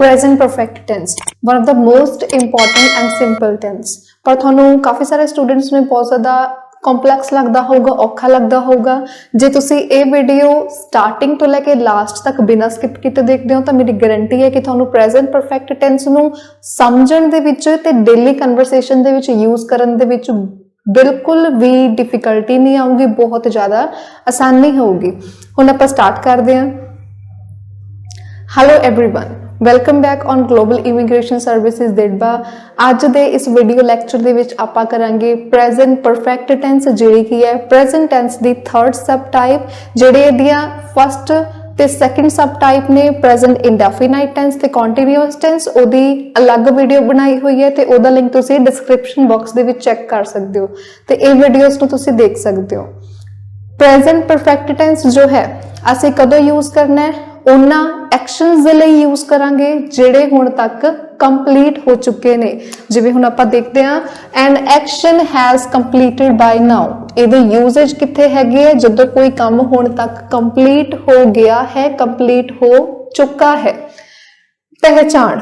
Present perfect tense, one of the most important and simple tense, पर थानू काफ़ी सारे स्टूडेंट्स ने बहुत ज़्यादा कॉम्पलैक्स लगता होगा, औखा लगता होगा। जे तुसी ये वीडियो स्टार्टिंग तो लैके लास्ट तक बिना स्किप किते देखते हो तो मेरी गारंटी है कि थानू प्रेजेंट परफेक्ट टेंस नू समझण दे विच ते डेली कन्वरसेशन दे विच यूज़ करन दे विच बिल्कुल भी डिफिकल्टी नहीं आऊगी, बहुत ज़्यादा आसानी होगी। हुण आपां स्टार्ट करदे हां। Hello everyone, welcome back on global immigration services दिडबा। अज दे इस वीडियो लैक्चर दे विच आपां करांगे प्रेजेंट परफेक्ट टेंस जिहड़ी की है प्रेजेंट टेंस दी थर्ड सब टाइप, जिहड़े इहदियां फर्स्ट ते सैकेंड सब टाइप ने प्रेजेंट इंडेफिनाइट टेंस ते कॉन्टीन्यूअस टेंस। ओदी अलग वीडियो बनाई हुई है ते ओदा लिंक तुसीं डिस्क्रिप्शन बॉक्स दे विच चैक कर सकते हो ते ये वीडियोस नूं तुसीं देख सकते हो। प्रेजेंट परफेक्ट टेंस जो है असीं कदों यूज करना है, उन्हां एक्शनस दे लई यूज करांगे जिहड़े हुण तक कंप्लीट हो चुके ने। जिवें हुण आपां देखदे हां an action has completed by now, इहदी यूजेज कित्थे हैगी है जदों कोई काम हुण तक कंप्लीट हो गया है, कंप्लीट हो चुका है। पहचान,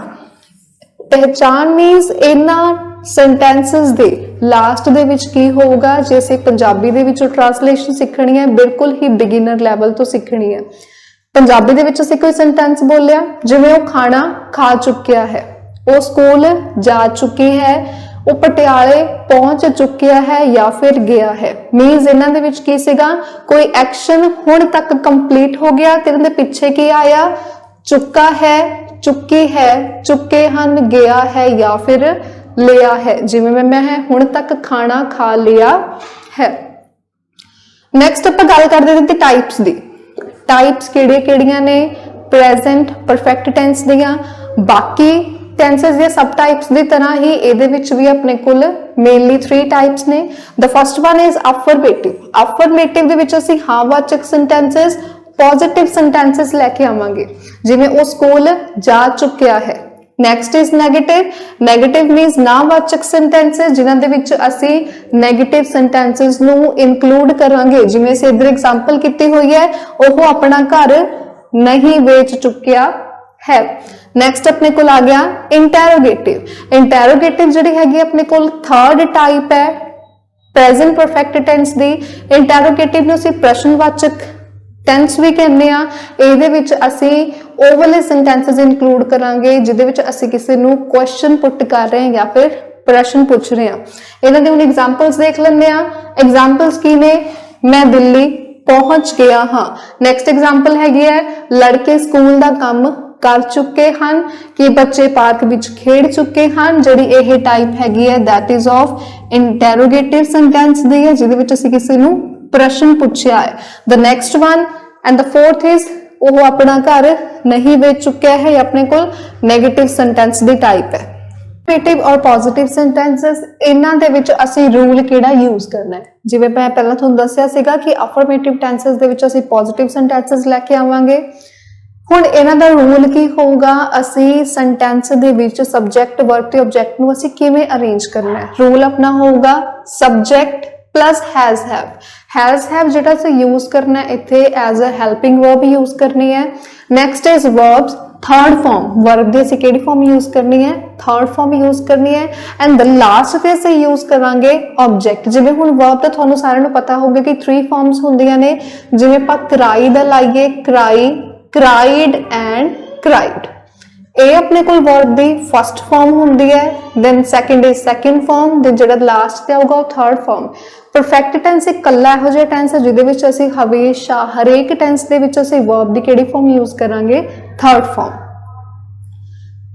पहचान मीनस इन्हां सेंटेंसेस दे लास्ट दे विच की होगा। जे असीं पंजाबी दे विचों ट्रांसलेशन सीखणी है, बिल्कुल ही बिगिनर लैवल तो सीखणी है। पंजाबी दे विच असीं कोई सेंटेंस बोलिया जिवें वो खाना खा चुकिया है, वो स्कूल जा चुकी है, वो पटियाले पहुंच चुकिया है या फिर गया है। मीनस इन्हां दे विच की सीगा, कोई एक्शन हुण तक कंप्लीट हो गया ते इहदे पिछे की आया, चुका है, चुकी है, चुके हन, गया है या फिर लिया है। जिवें मैं है हुण तक खाना खा लिया है। नैक्सट आपां गल करदे हां टाइप्स दी। टाइप्स किहड़ियां ने प्रेजेंट परफेक्ट टेंस दियां। बाकी टेंसेस या सब टाइप्स की तरह ही इहदे विच भी अपने कुल मेनली 3 टाइप्स ने। The first one is affirmative. Affirmative दे विच असीं हाँ वाचक सेंटेंसेस, पॉजिटिव सेंटेंसेस लैके आवांगे, जिवें वो स्कूल जा चुकिया है। Next is negative. Negative means नावाचक सेंटेंसेस जिन्हां दे विच असीं नैगेटिव सेंटेंसेस नूं इंक्लूड करांगे। जिवें असीं इधर एग्जांपल कीती हुई है, ओह अपना घर नहीं बेच चुकिया है। नैक्सट अपने कोल आ गया इंटैरोगेटिव। इंटैरोगेटिव जिहड़ी हैगी अपने कोल थर्ड टाइप है प्रेजेंट परफेक्ट टेंस दी। इंटैरोगेटिव नूं असीं प्रश्नवाचक टेंस भी कहने आ। इहदे विच असीं ओह वाले सेंटेंसेस इंक्लूड करांगे जिहदे विच असीं किसी नूं क्वेश्चन पुट कर रहे हैं या फिर प्रश्न पूछ रहे हैं। इन्हां दे हुण एग्जांपल्स देख लैंदे आ। एग्जांपल्स की ने, मैं दिल्ली पहुंच गया हाँ। नैक्सट एग्जांपल हैगी है लड़के स्कूल दा काम कर चुके हैं, कि बच्चे पार्क विच खेड चुके हैं। जिहड़ी यह टाइप हैगी है that is of interrogative sentence दी है, जिहदे विच असीं किसी नूं प्रश्न पूछया है। The next one and the fourth is वो अपना घर नहीं बेच चुका है, या अपने कोल नेगेटिव सेंटेंस दी टाइप है। नेगेटिव और पॉजिटिव सेंटेंसेस इन्हां दे विच असीं रूल किहड़ा यूज करना है। जिवें मैं पहलां तुहानूं दस्सिया सीगा कि अफर्मेटिव टेंसेस दे विच असीं पॉजिटिव सेंटेंसेस लैके आवांगे। हुण इन्हां दा रूल की होगा, असीं सेंटेंस दे विच सबजैक्ट वर्ब ते ऑब्जैक्ट नूं असीं किवें अरेंज करना है। रूल अपना होगा सब्जैक्ट प्लस हैज हैव जिहड़ा असीं यूज करना है इत्थे as a helping verb use करनी है। Next is verbs third form, verb दी असीं किहड़ी फॉर्म यूज करनी है, थर्ड फॉर्म यूज करनी है। एंड द लास्ट ते असीं यूज करांगे ऑब्जैक्ट। जिवें हुण वर्ब दा तुहानूं सारिआं नूं पता होगा कि 3 फॉर्म्स हुंदियां ने। जिवें आपां क्राई दा लाइए, क्राई, क्राइड एंड क्राइड। ये अपने कोल वर्ब दी फर्स्ट फॉर्म हुंदी है। Then second is second form, then जिहड़ा लास्ट ते आऊगा थर्ड फॉर्म। परफेक्ट टेंस एक कल्ला इहो जिहा टेंस है जिहदे विच असीं हमेशा हरेक टेंस दे विच असीं वर्ब दी किहड़ी फॉर्म यूज करांगे, थर्ड फॉर्म।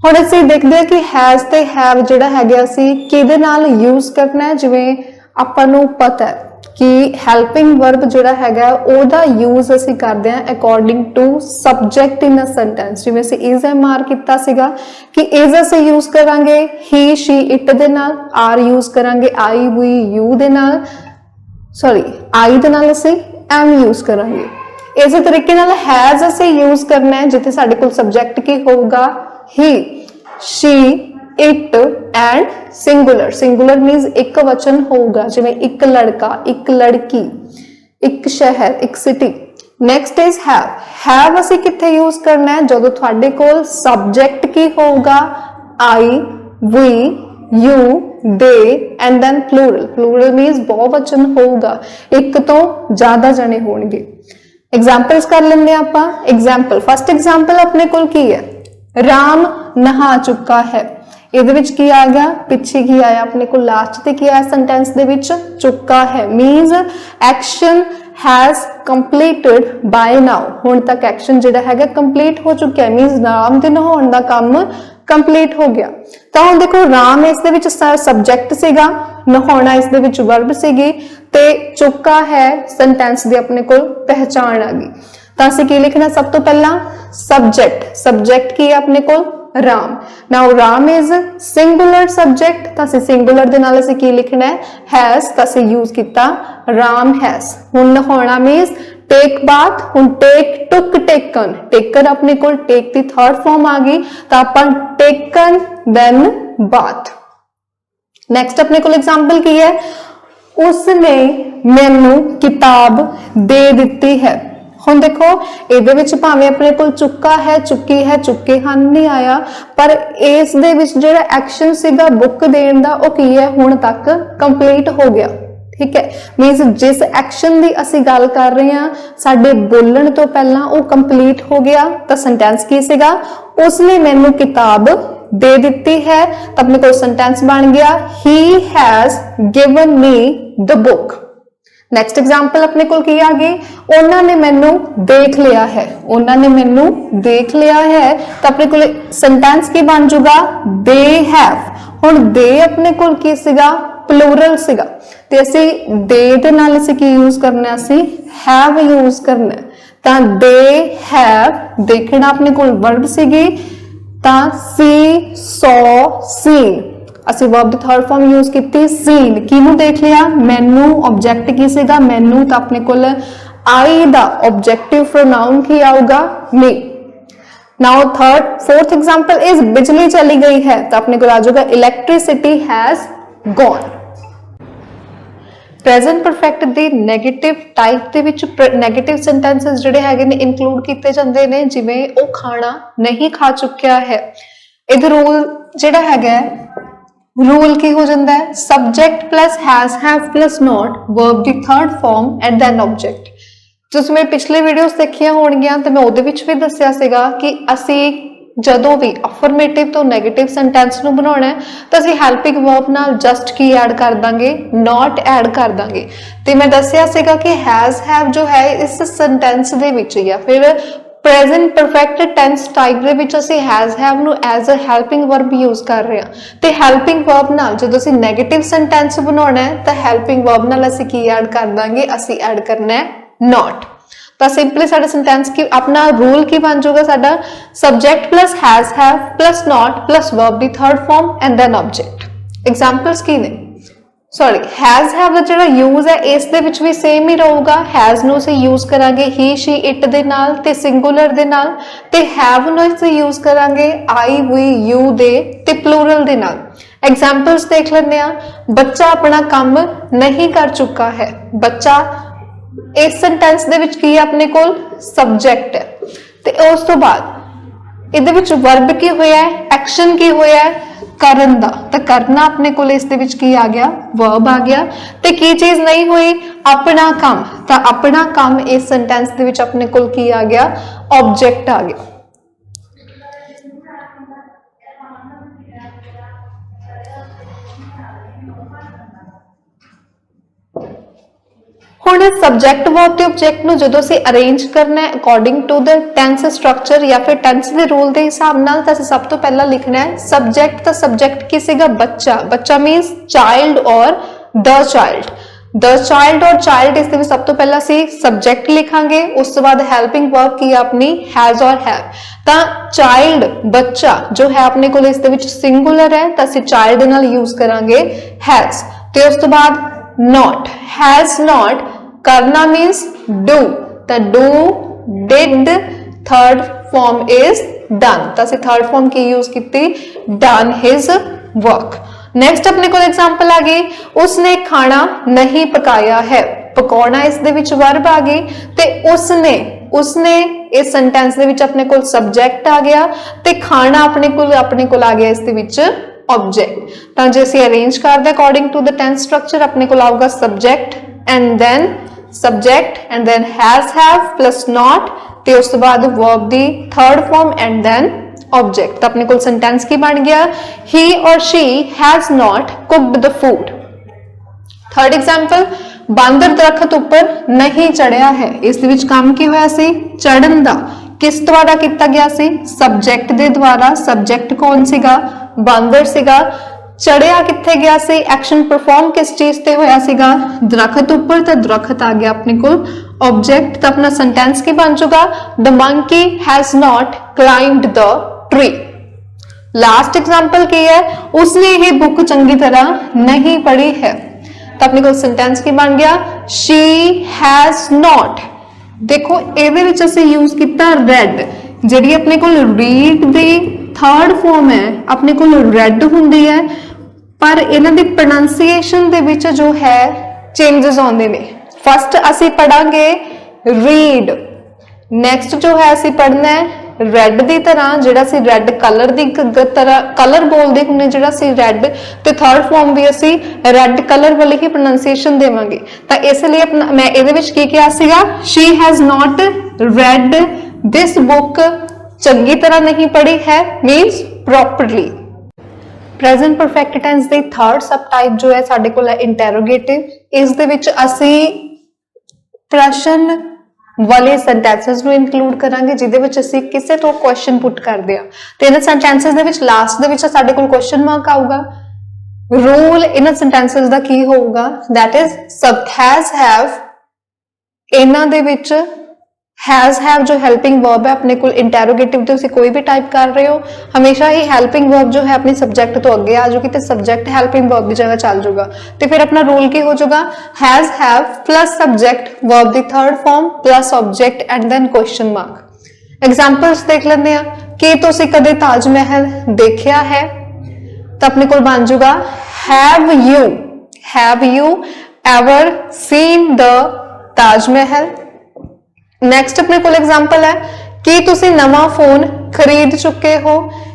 हुण असीं देखदे हां कि हैज ते हैव जिहड़ा हैगा असीं किहदे नाल यूज करना है। जिवें आपां नूं पता है कि हेल्पिंग वर्ब जिहड़ा हैगा ओहदा यूज असीं करदे हां according to subject in a sentence. जिवें असीं इज एम आर कीता सीगा कि इज असीं यूज करांगे ही शी इट दे नाल, आर यूज करांगे आई वी यू दे नाल, सॉरी आई दे नाल असीं एम यूज करांगे। इस तरीके नाल हैज असीं यूज करना है जिथे साडे कोल सब्जैक्ट की होगा he, she, it and singular. Singular means एक वचन होगा, जिवें एक लड़का, एक लड़की, एक शहर, एक सिटी। नेक्स्ट इज हैव ਅਸੀਂ ਕਿੱਥੇ यूज करना है ਜਦੋਂ ਤੁਹਾਡੇ ਕੋਲ सब्जेक्ट ਕੀ ਹੋਊਗਾ I we you they and then plural means बहुवचन होगा एक तो ज्यादा जने होंगे एग्जांपल्स कर लेंगे ਆਪਾਂ एग्जांपल फर्स्ट एग्जांपल अपने कोल की है राम नहा चुका है ਇਹਦੇ ਵਿੱਚ ਕੀ ਆ ਗਿਆ ਪਿੱਛੇ ਕੀ ਆਇਆ ਆਪਣੇ ਕੋਲ ਲਾਸਟ ਤੇ ਕੀ ਆਇਆ ਸੈਂਟੈਂਸ ਦੇ ਵਿੱਚ ਚੁੱਕਾ ਹੈ means action has completed by now ਹੁਣ ਤੱਕ ਐਕਸ਼ਨ ਜਿਹੜਾ ਹੈਗਾ ਕੰਪਲੀਟ ਹੋ ਚੁੱਕਿਆ ਮੀਨਸ ਰਾਮ ਦੇ ਨਹਾਉਣ ਦਾ ਕੰਮ ਕੰਪਲੀਟ ਹੋ ਗਿਆ ਤਾਂ ਹੁਣ ਦੇਖੋ ਰਾਮ ਇਸ ਦੇ ਵਿੱਚ ਸਬਜੈਕਟ ਸੀਗਾ ਨਹਾਉਣਾ ਇਸ ਦੇ ਵਿੱਚ ਵਰਬ ਸੀਗੀ ਤੇ ਚੁੱਕਾ ਹੈ ਸੈਂਟੈਂਸ ਦੀ ਆਪਣੇ ਕੋਲ ਪਹਿਚਾਣ ਆ ਗਈ ਤਾਂ ਅਸੀਂ ਕੀ ਲਿਖਣਾ ਸਭ ਤੋਂ ਪਹਿਲਾਂ ਸਬਜੈਕਟ ਕੀ ਹੈ ਆਪਣੇ ਕੋਲ Ram now ram is singular subject ਤਾਂ ਅਸੀਂ singular ਦੇ ਨਾਲ ਅਸੀਂ ਕੀ ਲਿਖਣਾ ਹੈ has ਤਾਂ ਅਸੀਂ use ਕੀਤਾ ram has ਹੁਣ ਨਹਾਉਣਾ means take bath ਹੁਣ take took taken ਆਪਣੇ ਕੋਲ take ਦੀ third form ਆ ਗਈ ਤਾਂ ਆਪਾਂ taken then bath next ਆਪਣੇ ਕੋਲ example ਕੀ ਹੈ ਉਸਨੇ ਮੈਨੂੰ ਕਿਤਾਬ ਦੇ ਦਿੱਤੀ ਹੈ ਹੁਣ ਦੇਖੋ ਇਹਦੇ ਵਿੱਚ ਭਾਵੇਂ ਆਪਣੇ ਕੋਲ ਚੁੱਕਾ ਹੈ ਚੁੱਕੇ ਹਨ ਨਹੀਂ ਆਇਆ ਪਰ ਇਸ ਦੇ ਵਿੱਚ ਜਿਹੜਾ ਐਕਸ਼ਨ ਸੀਗਾ ਬੁੱਕ ਦੇਣ ਦਾ ਉਹ ਕੀ ਹੈ ਹੁਣ ਤੱਕ ਕੰਪਲੀਟ ਹੋ ਗਿਆ ਠੀਕ ਹੈ ਮੀਨਸ ਜਿਸ ਐਕਸ਼ਨ ਦੀ ਅਸੀਂ ਗੱਲ ਕਰ ਰਹੇ ਹਾਂ ਸਾਡੇ ਬੋਲਣ ਤੋਂ ਪਹਿਲਾਂ ਉਹ ਕੰਪਲੀਟ ਹੋ ਗਿਆ ਤਾਂ ਸੈਂਟੈਂਸ ਕੀ ਸੀਗਾ ਉਸਨੇ ਮੈਨੂੰ ਕਿਤਾਬ ਦੇ ਦਿੱਤੀ ਹੈ ਤਾਂ ਆਪਣੇ ਕੋਲ ਸੈਂਟੈਂਸ ਬਣ ਗਿਆ he has given me the book next example अपने को की आ गई उन्होंने मैनू देख लिया है तो अपने को सेंटेंस की बन जाऊगा दे हैव हुण दे अपने को की सीगा प्लूरल सीगा ते असी दे दे नाल असी की यूज करना असी हैव यूज करना तां दे हैव देखना अपने को वर्ब सीगी तां सी सॉ सीन ਅਸੀਂ verb ਦੀ third form use ਕੀਤੀ seen ਕਿਹਨੂੰ ਦੇਖ ਲਿਆ ਮੈਨੂੰ object ਕੀ ਸੀਗਾ ਮੈਨੂੰ ਤਾਂ ਆਪਣੇ ਕੋਲ I ਦਾ objective pronoun ਕੀ ਆਊਗਾ me now fourth example is ਬਿਜਲੀ ਚਲੀ ਗਈ ਹੈ ਤਾਂ ਆਪਣੇ ਕੋਲ ਆ ਜਾਊਗਾ electricity has gone present perfect the negative type ਦੇ ਵਿੱਚ negative sentences ਜਿਹੜੇ ਹੈਗੇ ਨੇ include ਕੀਤੇ ਜਾਂਦੇ ਨੇ ਜਿਵੇਂ ਉਹ ਖਾਣਾ ਨਹੀਂ ਖਾ ਚੁੱਕਿਆ ਹੈ ਇਹਦਾ ਰੂਲ ਜਿਹੜਾ ਹੈਗਾ रूल की हो जाता है subject plus has have plus not verb the third form and then object ਜਿਸ ਮੈਂ ਪਿਛਲੇ ਵੀਡੀਓਜ਼ ਦੇਖੀਆਂ ਹੋਣਗੀਆਂ ਤੇ ਮੈਂ ਉਹਦੇ ਵਿੱਚ ਵੀ ਦੱਸਿਆ ਸੀਗਾ ਕਿ ਅਸੀਂ ਜਦੋਂ ਵੀ ਅਫਰਮੇਟਿਵ ਤੋਂ ਨੈਗੇਟਿਵ ਸੈਂਟੈਂਸ ਨੂੰ ਬਣਾਉਣਾ ਹੈ ਤਾਂ ਅਸੀਂ ਹੈਲਪਿੰਗ ਵਰਬ ਨਾਲ ਜਸਟ ਕੀ ਐਡ ਕਰ ਦਾਂਗੇ not ਐਡ ਕਰ ਦਾਂਗੇ ਤੇ ਮੈਂ ਦੱਸਿਆ ਸੀਗਾ ਕਿ has have ਜੋ ਹੈ ਇਸ ਸੈਂਟੈਂਸ ਦੇ ਵਿੱਚ ਜਾਂ ਫਿਰ present perfect tense type ਦੇ ਵਿੱਚ ਅਸੀਂ has have ਨੂੰ as a helping verb use ਕਰ ਰਹੇ ਹਾਂ ਤੇ helping verb ਨਾਲ ਜਦੋਂ ਅਸੀਂ negative sentence ਬਣਾਉਣਾ ਹੈ ਤਾਂ helping verb ਨਾਲ ਅਸੀਂ ਕੀ ਐਡ ਕਰ ਦਾਂਗੇ ਅਸੀਂ ਐਡ ਕਰਨਾ ਹੈ not ਤਾਂ ਸਿੰਪਲੀ ਸਾਡਾ sentence ਕੀ ਆਪਣਾ ਰੂਲ ਕੀ ਬਣ ਜਾਊਗਾ ਸਾਡਾ subject plus has have plus not plus verb the third form and then object examples ਕੀ ਨੇ सॉरी हैज हैव ਦਾ ਜਿਹੜਾ यूज है ਇਸ ਦੇ ਵਿੱਚ ਵੀ ਸੇਮ ਹੀ ਰਹੂਗਾ हैज ਨੂੰ ਅਸੀਂ यूज ਕਰਾਂਗੇ he she it ਦੇ ਨਾਲ ਤੇ ਸਿੰਗੂਲਰ ਦੇ ਨਾਲ ਤੇ have ਨੂੰ ਅਸੀਂ यूज ਕਰਾਂਗੇ I we you ਦੇ ਤੇ ਪਲੂਰਲ ਦੇ ਨਾਲ ਐਗਜ਼ਾਮਪਲਸ ਦੇਖ ਲੈਂਦੇ ਆ ਬੱਚਾ ਆਪਣਾ ਕੰਮ ਨਹੀਂ ਕਰ ਚੁੱਕਾ ਹੈ ਬੱਚਾ ਇਸ ਸੈਂਟੈਂਸ ਦੇ ਵਿੱਚ ਕੀ ਹੈ ਆਪਣੇ ਕੋਲ ਸਬਜੈਕਟ ਹੈ ਤੇ ਉਸ ਤੋਂ ਬਾਅਦ ਇਹਦੇ ਵਿੱਚ ਵਰਬ ਕੀ ਹੋਇਆ ਹੈ ਐਕਸ਼ਨ ਕੀ ਹੋਇਆ ਹੈ ਕਰਨ ਦਾ ਤਾਂ ਕਰਨਾ ਆਪਣੇ ਕੋਲ ਇਸ ਦੇ ਵਿੱਚ ਕੀ ਆ ਗਿਆ verb ਆ ਗਿਆ ਤੇ ਕੀ ਚੀਜ਼ ਨਹੀਂ ਹੋਈ ਆਪਣਾ ਕੰਮ ਤਾਂ ਆਪਣਾ ਕੰਮ ਇਸ ਸੈਂਟੈਂਸ ਦੇ ਵਿੱਚ ਆਪਣੇ ਕੋਲ ਕੀ ਆ ਗਿਆ object ਆ ਗਿਆ ਹੁਣ ਸਬਜੈਕਟ ਵਰਬ ਤੇ ਆਬਜੈਕਟ ਨੂੰ ਜਦੋਂ ਅਸੀਂ ਅਰੇਂਜ ਕਰਨਾ ਹੈ according to the tense structure ਜਾਂ ਫਿਰ ਟੈਂਸ ਦੇ ਰੂਲ ਦੇ ਹਿਸਾਬ ਨਾਲ ਤਾਂ ਅਸੀਂ ਸਭ ਤੋਂ ਪਹਿਲਾਂ ਲਿਖਣਾ ਹੈ ਸਬਜੈਕਟ ਤਾਂ ਸਬਜੈਕਟ ਕੀ ਸੀਗਾ ਬੱਚਾ ਮੀਨਸ ਚਾਈਲਡ ਔਰ ਦ ਚਾਈਲਡ ਔਰ ਚਾਈਲਡ ਇਸ ਦੇ ਵਿੱਚ ਸਭ ਤੋਂ ਪਹਿਲਾਂ ਅਸੀਂ ਸਬਜੈਕਟ ਲਿਖਾਂਗੇ ਉਸ ਤੋਂ ਬਾਅਦ ਹੈਲਪਿੰਗ ਵਰਬ ਕੀ ਆਪਣੀ ਹੈਜ਼ ਔਰ ਹੈਵ ਤਾਂ ਚਾਈਲਡ ਬੱਚਾ ਜੋ ਹੈ ਆਪਣੇ ਕੋਲ ਇਸ ਦੇ ਵਿੱਚ ਸਿੰਗੂਲਰ ਹੈ ਤਾਂ ਅਸੀਂ ਚਾਈਲਡ ਦੇ ਨਾਲ ਯੂਜ਼ ਕਰਾਂਗੇ ਹੈਜ਼ ਤੇ ਉਸ ਤੋਂ ਬਾਅਦ not has not karna means do the do did third form is done ਤਾਂ ਅਸੀਂ third form ਕੀ use ਕੀਤੀ done his work next अपने को एग्जांपल आ गई उसने खाना नहीं पकाया है पकौड़ा इस दे विच वर्ब आ गई ते उसने इस सेंटेंस दे विच अपने कोल सब्जेक्ट आ गया ते खाना अपने कोल आ गया इस दे विच ऑब्जेक्ट। तां जे असीं अरेंज करदे according to the tense structure अपने कोल आऊगा subject and then has have plus not ते उस तो बाद वर्ब दी third form and then object. तो अपने कोल सेंटेंस की बन गया ही और she has not cooked the food. Third example बांदर दरखत उपर नहीं चढ़िया है। इस दे विच काम की होया सी चढ़न दा किस द्वारा किया गया सी सब्जेक्ट दे द्वारा। सब्जेक्ट कौन सीगा बांदर सीगा। चढ़िया किथे गया सी एक्शन परफॉर्म किस चीज ते होया सीगा दरखत उपर तो दरखत आ गया अपने कोल ऑब्जेक्ट। तो अपना सेंटेंस की बन चुका the monkey has not climbed the tree. Last example की है उसने ये बुक चंगी तरह नहीं पढ़ी है। तो अपने को सेंटेंस की बन गया शी हैज नॉट। देखो ਇਹਦੇ ਵਿੱਚ ਅਸੀਂ यूज किया रेड ਜਿਹੜੀ अपने को रीड ਦੀ थर्ड फॉर्म है अपने को रेड ਹੁੰਦੀ है पर ਇਹਨਾਂ ਦੀ प्रोनाउंसिएशन ਦੇ ਵਿੱਚ जो है चेंजेस आਉਂਦੇ ने। फर्स्ट ਅਸੀਂ पढ़ांगे रीड नैक्सट जो है ਅਸੀਂ पढ़ना है रेड की तरह जिहड़ा सी रेड कलर की तरह कलर बोलते हुए जिहड़ा सी रेड ते थर्ड फॉर्म भी असी रेड कलर वाली ही प्रोनाउंसिएशन देवांगे। तो इसलिए अपना मैं इहदे विच की किया सीगा she has not read this book चंगी तरह नहीं पढ़ी है means properly. Present perfect tense दी थर्ड सब टाइप जो है साडे कोल है इंटरोगेटिव। इस दे विच असी प्रश्न वाले सेंटेंसेस ਨੂੰ ਇਨਕਲੂਡ ਕਰਾਂਗੇ ਜਿਹਦੇ ਵਿੱਚ ਅਸੀਂ ਕਿਸੇ ਤੋਂ ਕੁਐਸਚਨ ਪੁੱਟ ਕਰਦੇ ਆ ਤੇ ਇਹਨਾਂ ਸੈਂਟੈਂਸਸ ਦੇ ਵਿੱਚ ਲਾਸਟ ਦੇ ਵਿੱਚ ਸਾਡੇ ਕੋਲ ਕੁਐਸਚਨ ਮਾਰਕ ਆਊਗਾ। ਰੂਲ ਇਹਨਾਂ ਸੈਂਟੈਂਸਸ ਦਾ ਕੀ ਹੋਊਗਾ that is sub has have ਇਹਨਾਂ ਦੇ ਵਿੱਚ has have जो हेल्पिंग वर्ब है अपने को इंटेरोगेटिव तो उसे कोई भी टाइप कर रहे हो हमेशा ही हेल्पिंग वर्ब जो है अपने सब्जेक्ट तो अगे आ जाएगी तो सब्जेक्ट हेल्पिंग वर्ब की जगह चल जाऊगा। तो फिर अपना रूल की हो जाएगा has have plus subject verb दी third form plus object and then question mark. Examples देख लेते हैं कि तुसी कदे ताजमहल देखिया है तो अपने को बन जाऊगा have you ever seen the Taj Mahal. Next अपने को एग्जाम्पल है कि तुसी नवा फोन खरीद चुके हो।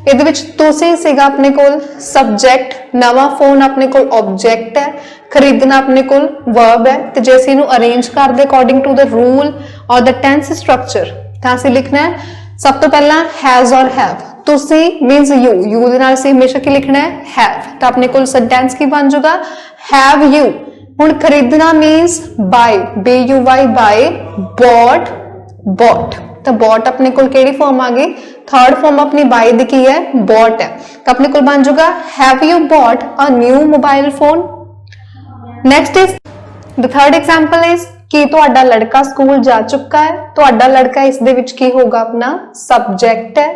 इहदे विच तुसी सीगा अपने कोल सब्जेक्ट नवा फोन अपने कोल ऑब्जेक्ट है खरीदना अपने कोल वर्ब है। तो जे असीं नूं अरेंज कर दे अकॉर्डिंग टू द रूल और द टेंस स्ट्रक्चर तो असीं लिखना है सब तो पहला हैज और हैव। तुसी मीन्स यू दे नाल असीं हमेशा की लिखना है हैव। तो अपने कोल सेंटेंस की बन जाएगा हैव यू। हुण खरीदना means buy BUY buy bought तो बॉट अपने को केड़ी फॉर्म आ गई थर्ड फॉर्म अपनी बाय दी की है बॉट है। तो अपने को बन जाएगा have you bought a new mobile phone. Next is the third example is कि तुहाडा लड़का स्कूल जा चुका है। तुहाडा लड़का इस दे विच की होगा अपना सब्जेक्ट है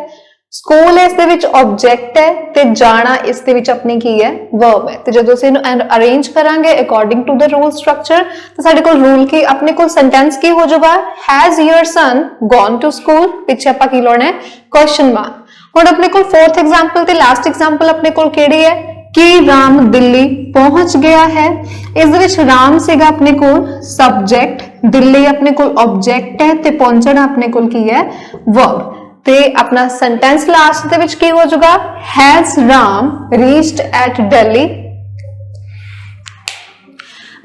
स्कूल इस दे विच ऑब्जेक्ट है ते जाना इस दे विच अपनी की है वर्ब है। तो जदों असीं इहनूं अरेंज करांगे according to the rule structure तो साडे कोल रूल की अपने कोल सेंटेंस की हो जाएगा has your son gone to school पिछे आपां की लाउणा है क्वेश्चन मार्क। हुण अपने कोल फोर्थ एग्जांपल ते लास्ट एग्जांपल अपने कोल किहड़ी है कि राम दिल्ली पहुंच गया है। इस दे विच राम सीगा अपने कोल सब्जेक्ट दिल्ली अपने कोल ऑब्जेक्ट है ते पहुंचना अपने कोल की है वर्ब। ते अपना सेंटेंस लास्ट दे विच की हो जाएगा has Ram reached eight Delhi.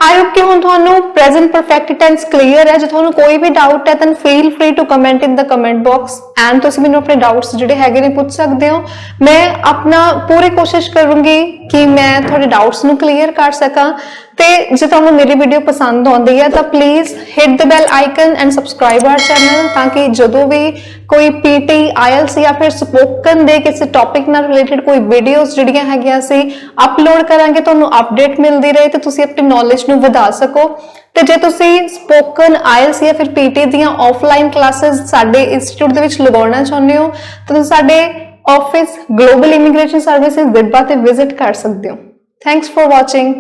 I hope कि हुण तुहानू प्रेजेंट परफेक्ट टेंस क्लीयर है। जो तुहानू कोई भी डाउट है तो feel free to comment in the comment box and तुसीं मैनूं अपने डाउट्स जिहड़े हैगे ने पूछ सकदे हो। मैं अपना पूरी कोशिश करूंगी कि मैं थोड़े डाउट्स नूं क्लीयर कर सकां। ते जे तुहानू मेरी वीडियो पसंद आउंदी है तो please hit the bell icon and subscribe our channel ताकि जदों भी कोई PT IELTS या फिर स्पोकन दे किसी टॉपिक नाल रिलेटेड कोई वीडियोस जिहड़ियां हैगियां असीं अपलोड करांगे तुहानू अपडेट मिलदी रहे तो तुसीं अपनी नॉलेज नूं वधा सको। ते जे तुसीं स्पोकन IELTS या फिर PT दियां ऑफलाइन क्लासेस साडे इंस्टीट्यूट दे विच लगाउणा चाहुंदे हो तो तुसीं साडे ऑफिस ग्लोबल इमीग्रेशन सर्विसेज दिब्बा ते विजिट कर सकदे हो। Thanks for watching.